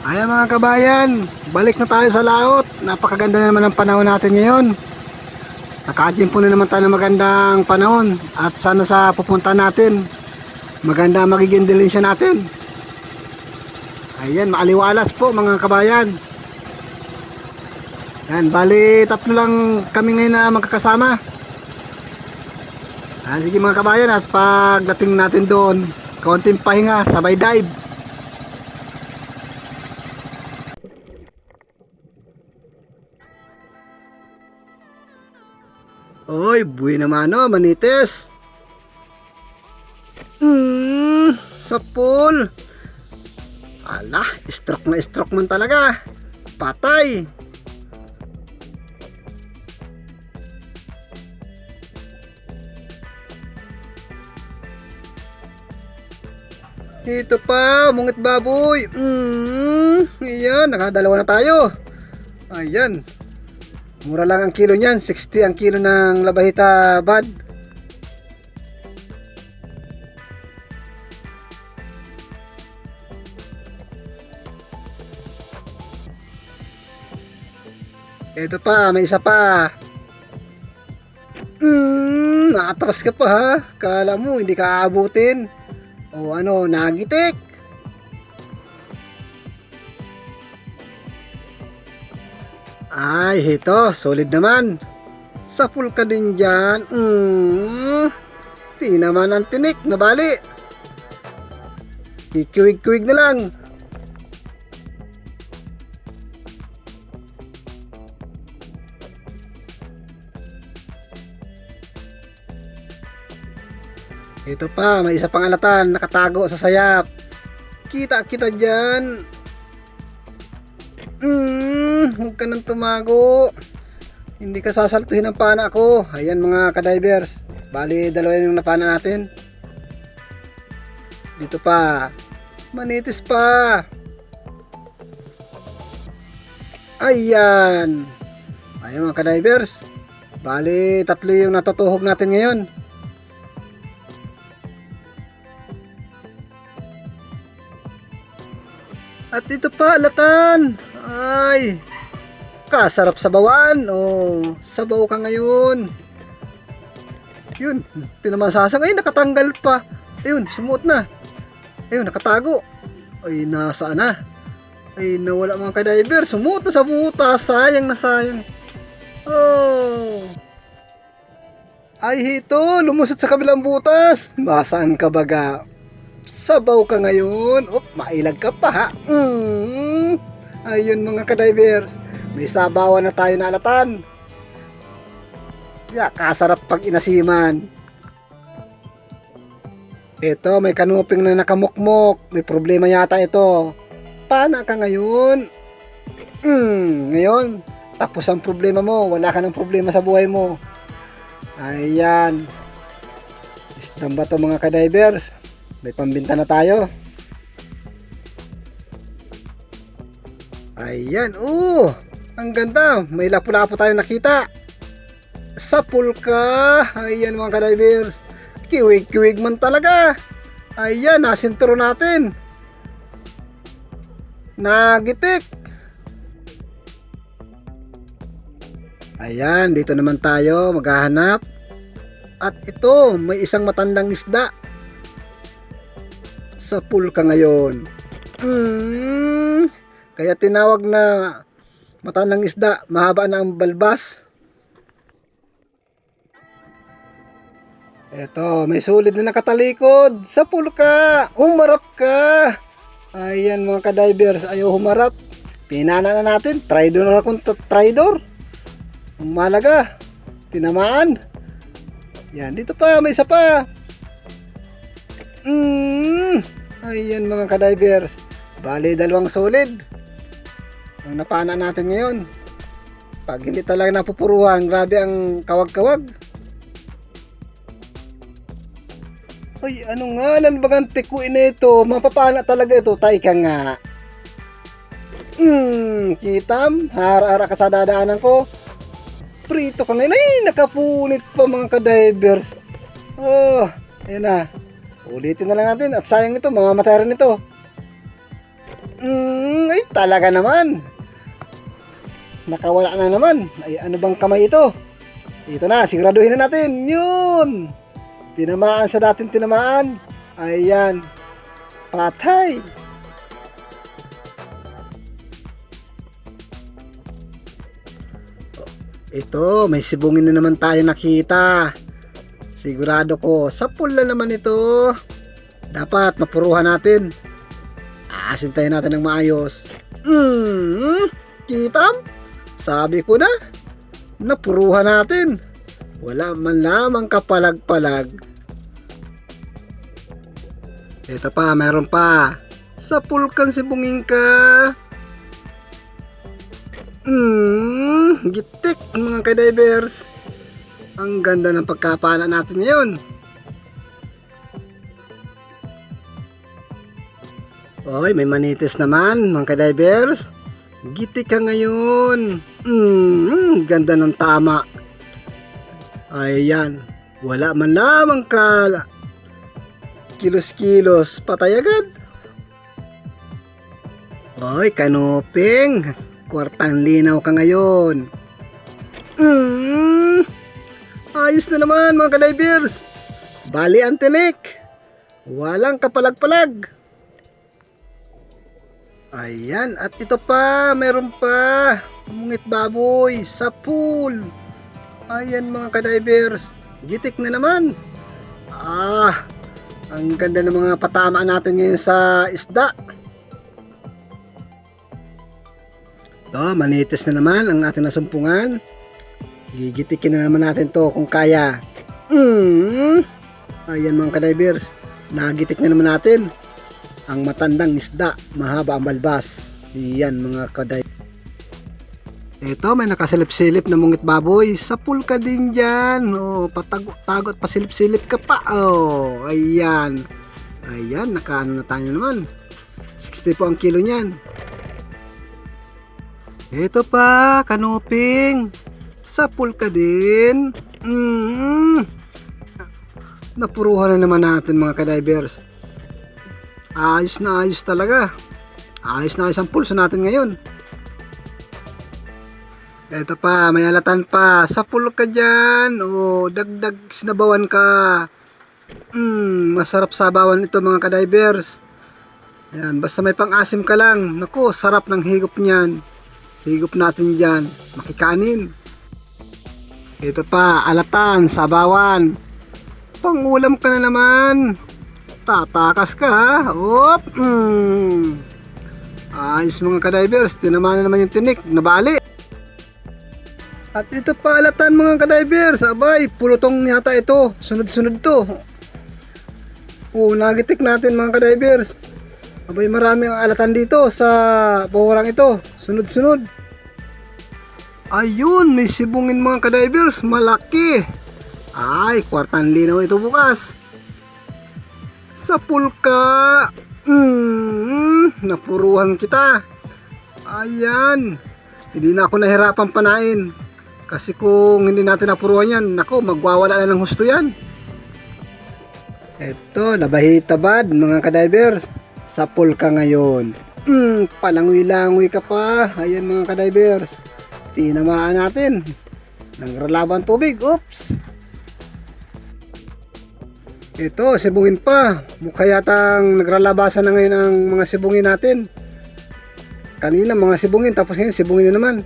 Ayan mga kabayan, balik na tayo sa laot. Napakaganda na naman ang panahon natin ngayon. Naka-achieve na naman tayo ng magandang panahon. At sana sa pupunta natin, maganda magiging dilensya natin. Ayan, maaliwalas po mga kabayan. Ayan, bali tatlo lang kami ngayon na magkakasama. Ayan, sige mga kabayan, at pagdating natin doon, konting pahinga, sabay dive. Oy, buhay naman o, manites. Sa pool. Ala, stroke na stroke man talaga. Patay. Ito pa, mungit baboy. Ayan, nakadalawa na tayo. Ayan. Mura lang ang kilo niyan, 60 ang kilo ng labahita bad. Ito pa, may isa pa. Naatras ka pa ha. Kala mo hindi ka aabutin. O ano, nagitik. Ay, ito, solid naman. Sa pool ka din dyan. Di naman ang tinik, nabali. Kikiwig-kiwig na lang. Ito pa, may isa pang alatan, nakatago sa sayap. Kita-kita dyan. Huwag ka nang tumago. Hindi ka sasaltuhin ang pana ko. Ayan mga kadivers. Bali, dalawa yung napana natin. Dito pa. Manitis pa. Ayan. Ayan mga kadivers. Bali, tatlo yung natutuhog natin ngayon. At ito pa, alatan. Ay, kasarap sabawan. Oh, sabaw ka ngayon. Yun, pinamasasa ngayon, nakatanggal pa. Ayun, sumuot na. Ayun, nakatago. Ay, nasaan na? Ay, nawala mga kadiver. Sumuot na sa butas. Sayang na sayang. Oh. Ay, hito, lumusot sa kabilang butas. Masaan ka baga? Sabaw ka ngayon. Oh, mailag ka pa ha. Ayun mga kadivers, may sabawan na tayo na alatan. Kasarap pag inasiman. Ito, may kanuping na nakamukmok. May problema yata ito. Pana ka ngayon? Ngayon, tapos ang problema mo. Wala ka ng problema sa buhay mo. Ayan. Isdam ba ito mga kadivers? May pambinta na tayo. Ayan, ang ganda. May lapu-lapu tayo nakita. Sa pool ka. Ayan mga kadivers. Kiwig-kiwig man talaga. Ayan, nasinturo natin. Nagitik. Ayan, dito naman tayo maghahanap. At ito, may isang matandang isda. Sa pool ka ngayon. Kaya tinawag na matandang isda, mahaba na ang balbas. Eto, may sulit na nakatalikod. Sa pool ka, humarap ka. Ayan mga kadivers, ayaw humarap. Pinana na natin, tridor na akong tridor. Malaga, tinamaan. Yan, dito pa, may isa pa. Ayan mga kadivers, bali dalawang solid ang napana natin ngayon. Pag hindi talaga napupuruhan, grabe ang kawag-kawag. Ay, ano nga, bagang tikuin na ito. Mapapana talaga ito, tay ka nga. Kitam, hara-hara ka sa dadaanan ko. Prito ka ngayon. Ay, nakapunit pa mga kadivers. Oh, ayan na. Ulitin na lang natin at sayang ito, mamamatay rin ito. Ay talaga naman. Nakawala na naman. Ay ano bang kamay ito? Ito na, siguraduhin na natin. Yun. Tinamaan sa dating tinamaan. Ayan. Patay. Ito, may sibungin na naman tayo nakita. Sigurado ko, sa pula naman ito. Dapat mapuruhan natin. Asintayin natin ng maayos. Kita? Sabi ko na. Napuruhan natin. Wala man lamang kapalag-palag. Ito pa, meron pa. Sa pulkan sibungin ka. Gitik mga ka-divers. Ang ganda ng pagkapala natin ngayon. Oy, may manitis naman mga ka-divers. Gitik ka ngayon. Ganda ng tama. Ayan. Wala man lamang kilos-kilos. Patay agad. Oy, kanuping. Kwartang linaw ka ngayon. Ayos na naman mga ka-divers. Bali ang tinik. Walang kapalag-palag. Ayan, at ito pa, meron pa. Mungit baboy sa pool. Ayan mga ka-divers. Gitik na naman. Ang ganda ng mga patama natin ngayon sa isda. Ito, manitis na naman ang ating nasumpungan. Gigitikin na naman natin to kung kaya. Ayan mga ka-divers. Nagitik na naman natin ang matandang isda, mahaba ang balbas. Yan mga ka-divers. Ito, may nakasilip-silip na mungit baboy. Sa pool ka din dyan. Patago at pasilip-silip ka pa. Ayan. Ayan, nakaano na tayo naman. 60 po ang kilo niyan. Ito pa, kanuping. Sa pool ka din. Napuruhan na naman natin mga ka-divers. Ayos na ayos talaga. Ayos na ayos ang pulso natin ngayon. Ito pa, may alatan pa. Sa pool ka dyan. Dagdag sinabawan ka. Masarap sabawan ito mga ka-divers. Ayan, basta may pang-asim ka lang. Naku, sarap ng higop niyan. Higop natin dyan. Makikanin. Ito pa, alatan, sabawan. Pangulam ka na naman. Tatakas ka ha. Ayos mga ka-divers. Tinamaan na naman yung tinik. Nabali. At ito pa alatan mga ka-divers. Abay, pulutong yata ito. Sunod-sunod to. Nagitik natin mga ka-divers. Abay, marami ang alatan dito sa bahurang ito. Sunod-sunod. Ayun, may sibungin mga ka-divers. Malaki. Ay, kwartang linaw ito bukas. Sa pool ka. Napuruhan kita. Ayan. Hindi na ako nahirapan panain. Kasi kung hindi natin napuruhan yan, nako, magwawala na ng husto yan. Eto, labahita bad mga ka-divers. Sa pool ka ngayon. Palangoy-langoy ka pa. Ayan mga ka-divers. Tinamaan natin. Nagralaban tubig. Oops. Ito, sibungin pa. Mukha yatang nagralabasan na ngayon ang mga sibungin natin. Kanina mga sibungin, tapos ngayon sibungin na naman.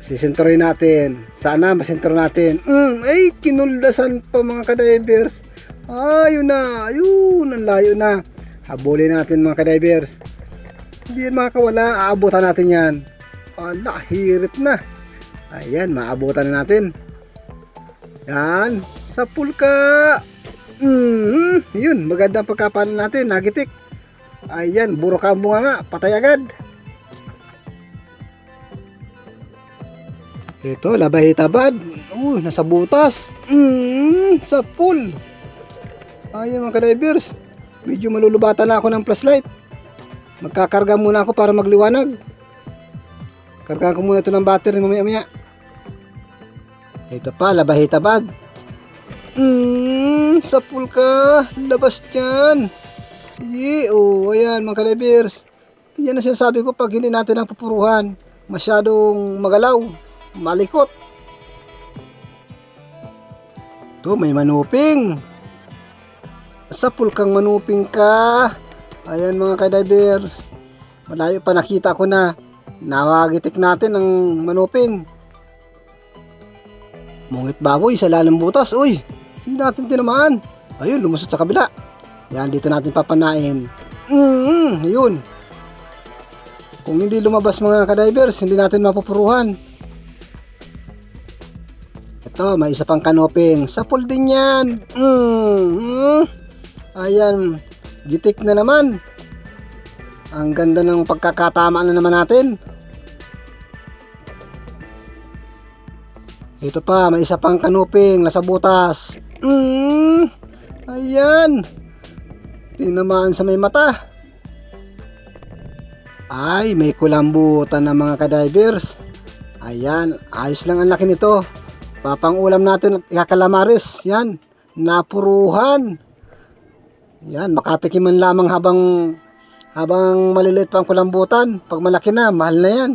Sisentroin natin. Sana masentro natin. Ay, kinuldasan pa mga ka-divers. Ayun na. Ayun, ang layo na. Habulin natin mga ka-divers. Hindi yan makakawala. Aabutan natin yan. Ala, hirit na. Ayan, maabutan na natin. Yan. Sa pool ka. Yun, magandang pagkapalan natin. Nagitik. Ayan, buro ka nga. Patay agad. Ito, labahita bad. Nasa butas. Sa pool. Ayan mga ka-divers. Medyo malulubatan na ako ng flashlight. Magkakarga muna ako para magliwanag. Kargaan ko muna ito ng battery mamaya-maya. Ito pa, labahita bad. Sa pool ka. Labas dyan. Ayan mga ka-divers. Yan ang sinasabi ko pag hindi natin ang pupuruhan. Masyadong magalaw, malikot. Ito, may manuping. Sa pulkang manuping ka. Ayan mga ka-divers. Malayo pa nakita ko na. Nawagitik natin ang manuping. Mungit baboy sa lalim butas. Uy, hindi natin tinamaan. Ayun, lumusot sa kabila. Yan, dito natin papanain. Ayun. Kung hindi lumabas mga ka-divers, hindi natin mapupuruhan. Ito, may isa pang kanoping. Sapul din yan. Ayan, gitik na naman. Ang ganda ng pagkakatama na naman natin. Ito pa, may isa pang kanoping nasa butas. Ayan. Tinamaan sa may mata. Ay, may kulambutan na mga ka-divers. Ayan, ayos lang ang laki nito. Papang-ulam natin at ikakalamaris. Yan, napuruhan. Yan, makatikiman lamang habang maliliit pa ang kulambutan. Pag malaki na, mahal na yan.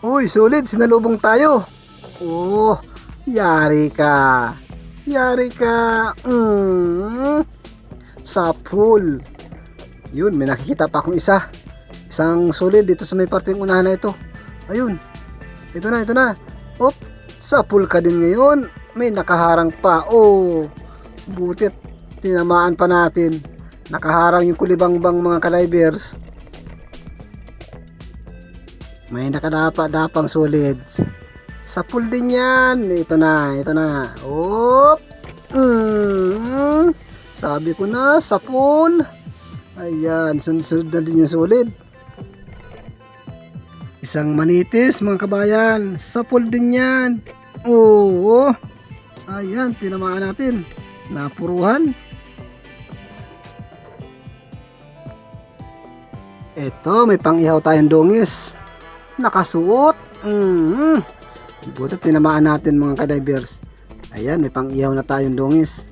Uy, sulit, sinalubong tayo. Oh, yari ka. Yari ka. Sa pool. Yun, may nakikita pa akong isa. Isang solid dito sa may parteng unahan na ito. Ayun. Ito na. Op, sa pool ka din ngayon. May nakaharang pa. Oh, butit. Tinamaan pa natin. Nakaharang yung kulibangbang mga ka-divers. May nakadapa-dapang solids. Sa pool din yan. Ito na. Op. Sabi ko na, sa pool. Ayan, sunod na din yung solid. Isang manitis mga kabayan. Sa pool din yan. Oo. Ayan, tinamaan natin. Napuruhan. Ito, may pang-ihaw tayong dongis. Nakasuot. Buti tinamaan natin mga ka-divers. Ayan, may pang-ihaw na tayong dongis.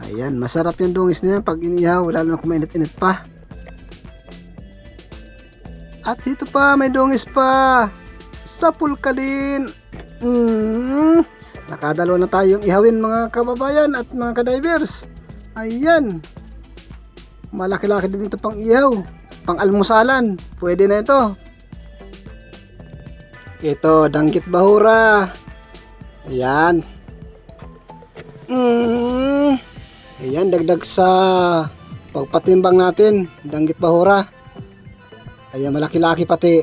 Ayan, masarap yung dungis na yan pag inihaw, lalo na kung mainit-init pa. At dito pa, may dungis pa. Sa pulka din. Nakadalawa na tayong ihawin mga kababayan at mga ka-divers. Ayan. Malaki-laki din ito pang ihaw. Pang almusalan. Pwede na ito. Ito, danggit bahura. Ayan. Ayan, dagdag sa pagpatimbang natin, danggit bahura. Ayan, malaki-laki pati.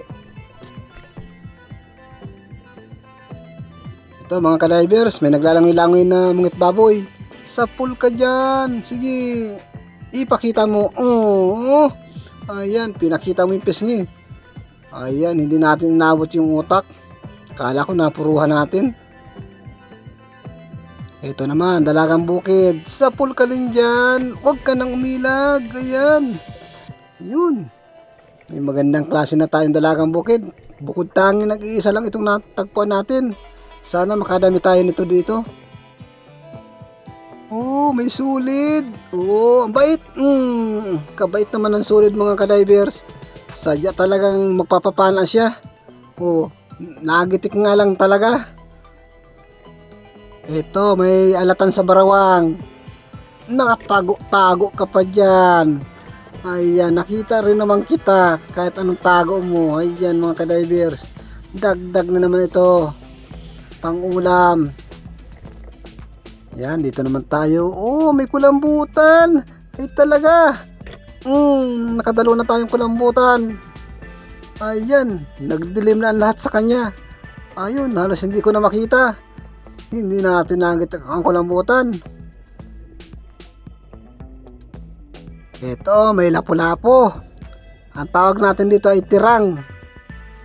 Ito mga ka-divers, may naglalangoy-langoy na mungit baboy. Sa pool ka dyan. Sige, ipakita mo. Ayan, pinakita mo yung pisngi. Ayan, hindi natin inabot yung utak. Kala ko napuruhan natin. Ito naman, dalagang bukid. Sa pool ka din dyan. Huwag ka nang umilag. Ayan. Yun. May magandang klase na tayong dalagang bukid. Bukod tangi, nag-iisa lang itong natagpuan natin. Sana makadami tayo nito dito. Oh, may sulid. Oh, ang bait. Kabait naman ang sulid mga ka-divers. Sadya talagang magpapapana siya. Oh, nagitik nga lang talaga. Ito, may alatan sa barawang. Nakatago-tago ka pa dyan. Ayan, nakita rin naman kita kahit anong tago mo. Ayan mga ka-divers. Dagdag na naman ito. Pang-ulam. Yan, dito naman tayo. Oh, may kulambutan. Ay talaga. Nakadalo na tayong kulambutan. Ayan, nagdilim na ang lahat sa kanya. Ayun, halos hindi ko na makita. Hindi natin nakita ang kulambutan. Ito, may lapu-lapo. Ang tawag natin dito ay tirang.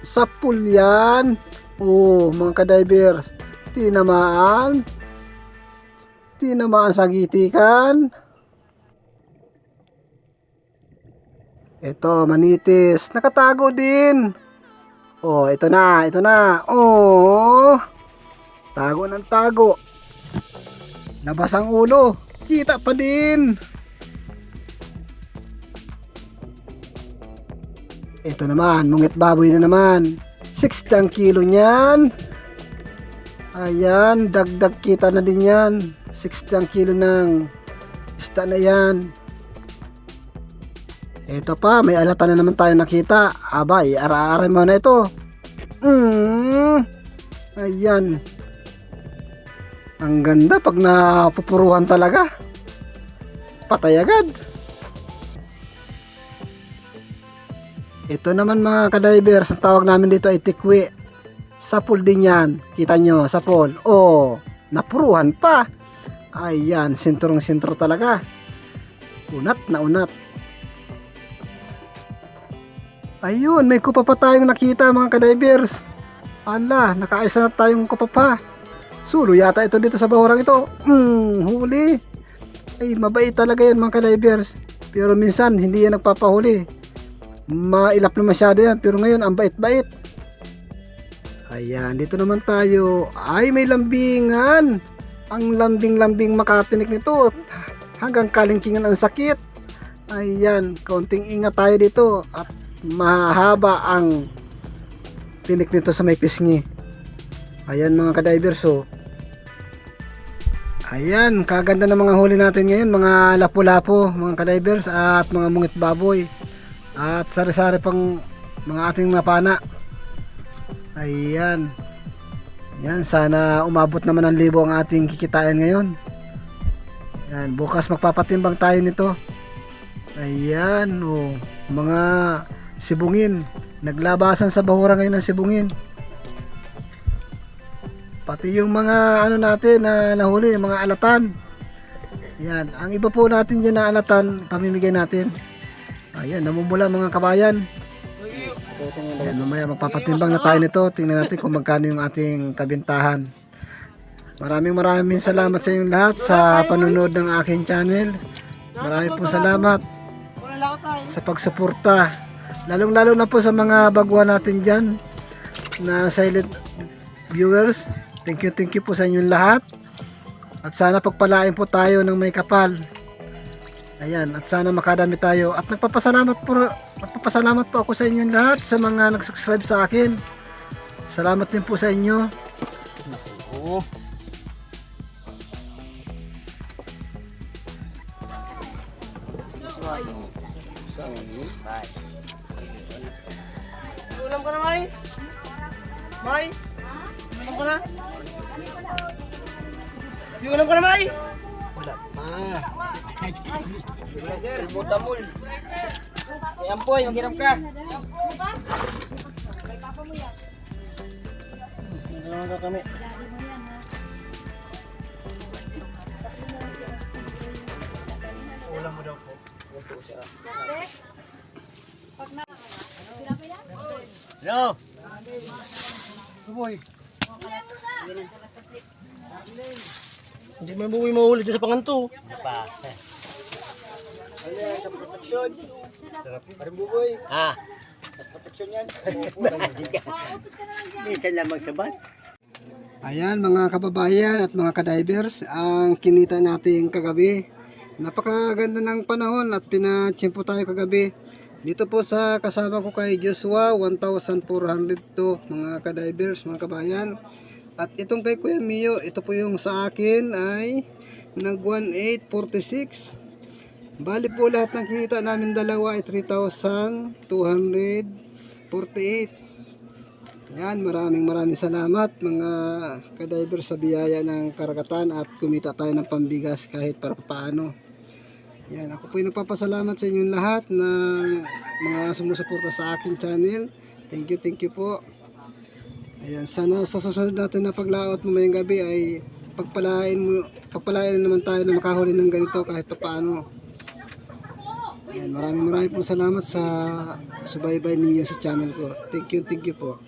Sa pool yan. Oh, mga ka-divers. Tinamaan sa gitikan. Ito, manitis. Nakatago din. Oh, ito na. Oh, tago ng tago. Labas ang ulo. Kita pa din. Ito naman, mungit baboy na naman. 60 ang kilo niyan. Ayan, dagdag kita na din yan. 60 ang kilo ng isda na yan. Ito pa, may alata na naman tayo nakita. Abay, ara-ara mo na ito. Ayan. Ang ganda pag napupuruhan talaga. Patay agad. Ito naman mga ka-divers, ang tawag namin dito ay tikwi. Sapol din yan. Kita nyo, sapol. Oh, napuruhan pa. Ayan, sinturong-sintro talaga. Unat na unat. Ayun, may kupa pa tayong nakita mga ka-divers. Ala, nakaisa na tayong kupa pa. Sulo yata ito dito sa bahurang ito. Huli. Ay, mabait talaga yan mga ka-divers. Pero minsan, hindi yan nagpapahuli. Mailap na masyado yan, pero ngayon ang bait-bait. Ayan, dito naman tayo. Ay, may lambingan. Ang lambing-lambing makatinik nito. Hanggang kalingkingan ang sakit. Ayan, kaunting ingat tayo dito. At mahaba ang tinik nito sa may pisngi. Ayan mga ka-divers, oh. Ayan, kaganda ng mga huli natin ngayon. Mga lapu-lapo, mga ka-divers, at mga mungit baboy. At sari-sari pang mga ating napana. Ayan. Yan, sana umabot naman ng 1,000 ang ating kikitain ngayon. Yan, bukas magpapatimbang tayo nito. Ayan, oh, mga sibungin. Naglabasan sa bahura ngayon ng sibungin. Pati yung mga ano natin na nahuli, mga alatan. Ayan, ang iba po natin dyan na alatan, pamimigay natin. Ayan, namumula mga kabayan. Ayan, mamaya magpapatimbang na tayo nito. Tingnan natin kung magkano yung ating kabintahan. Maraming salamat sa inyong lahat sa panunod ng aking channel. Maraming pong salamat sa pagsuporta. Lalong-lalo na po sa mga baguhan natin dyan na silent viewers. Thank you po sa inyong lahat. At sana pagpalain po tayo ng may kapal. Ayan, at sana makadami tayo. At nagpapasalamat po ako sa inyong lahat sa mga nag-subscribe sa akin. Salamat din po sa inyo. Oo. Ulam ka na, May? May? Ulam ka na? Ulam ka na, May? Wala pa. Sir, butamol. Ayan po, maghiram ka. Maghiram ka kami. Ulam mo daw po. Hello? Boy. Hindi mo buwi mahuli dyan sa panganto. Pa. Ano yan, sa proteksyon? Parang buboy. Ah. Sa proteksyon yan. Minsan lang magsabat. Ayan mga kababayan at mga ka-divers, ang kinita natin kagabi. Napakaganda ng panahon at pinachimpo tayo kagabi. Dito po sa kasama ko kay Joshua, 1,400 to mga ka-divers, mga kabayan. At itong kay Kuya Mio, ito po yung sa akin ay nag 1,846. Bali po lahat ng kinita namin dalawa ay 3,248. Yan, maraming salamat mga ka-divers sa biyaya ng karagatan at kumita tayo ng pambigas kahit para paano. Yan, ako po yung nagpapasalamat sa inyong lahat ng mga sumusuporta sa akin channel. Thank you po. Ayan, sana sa susunod natin na paglaot mamayang gabi ay pagpalain naman tayo na makahuli ng ganito kahit paano. Ayan, maraming pong salamat sa subaybay ninyo sa channel ko. Thank you po.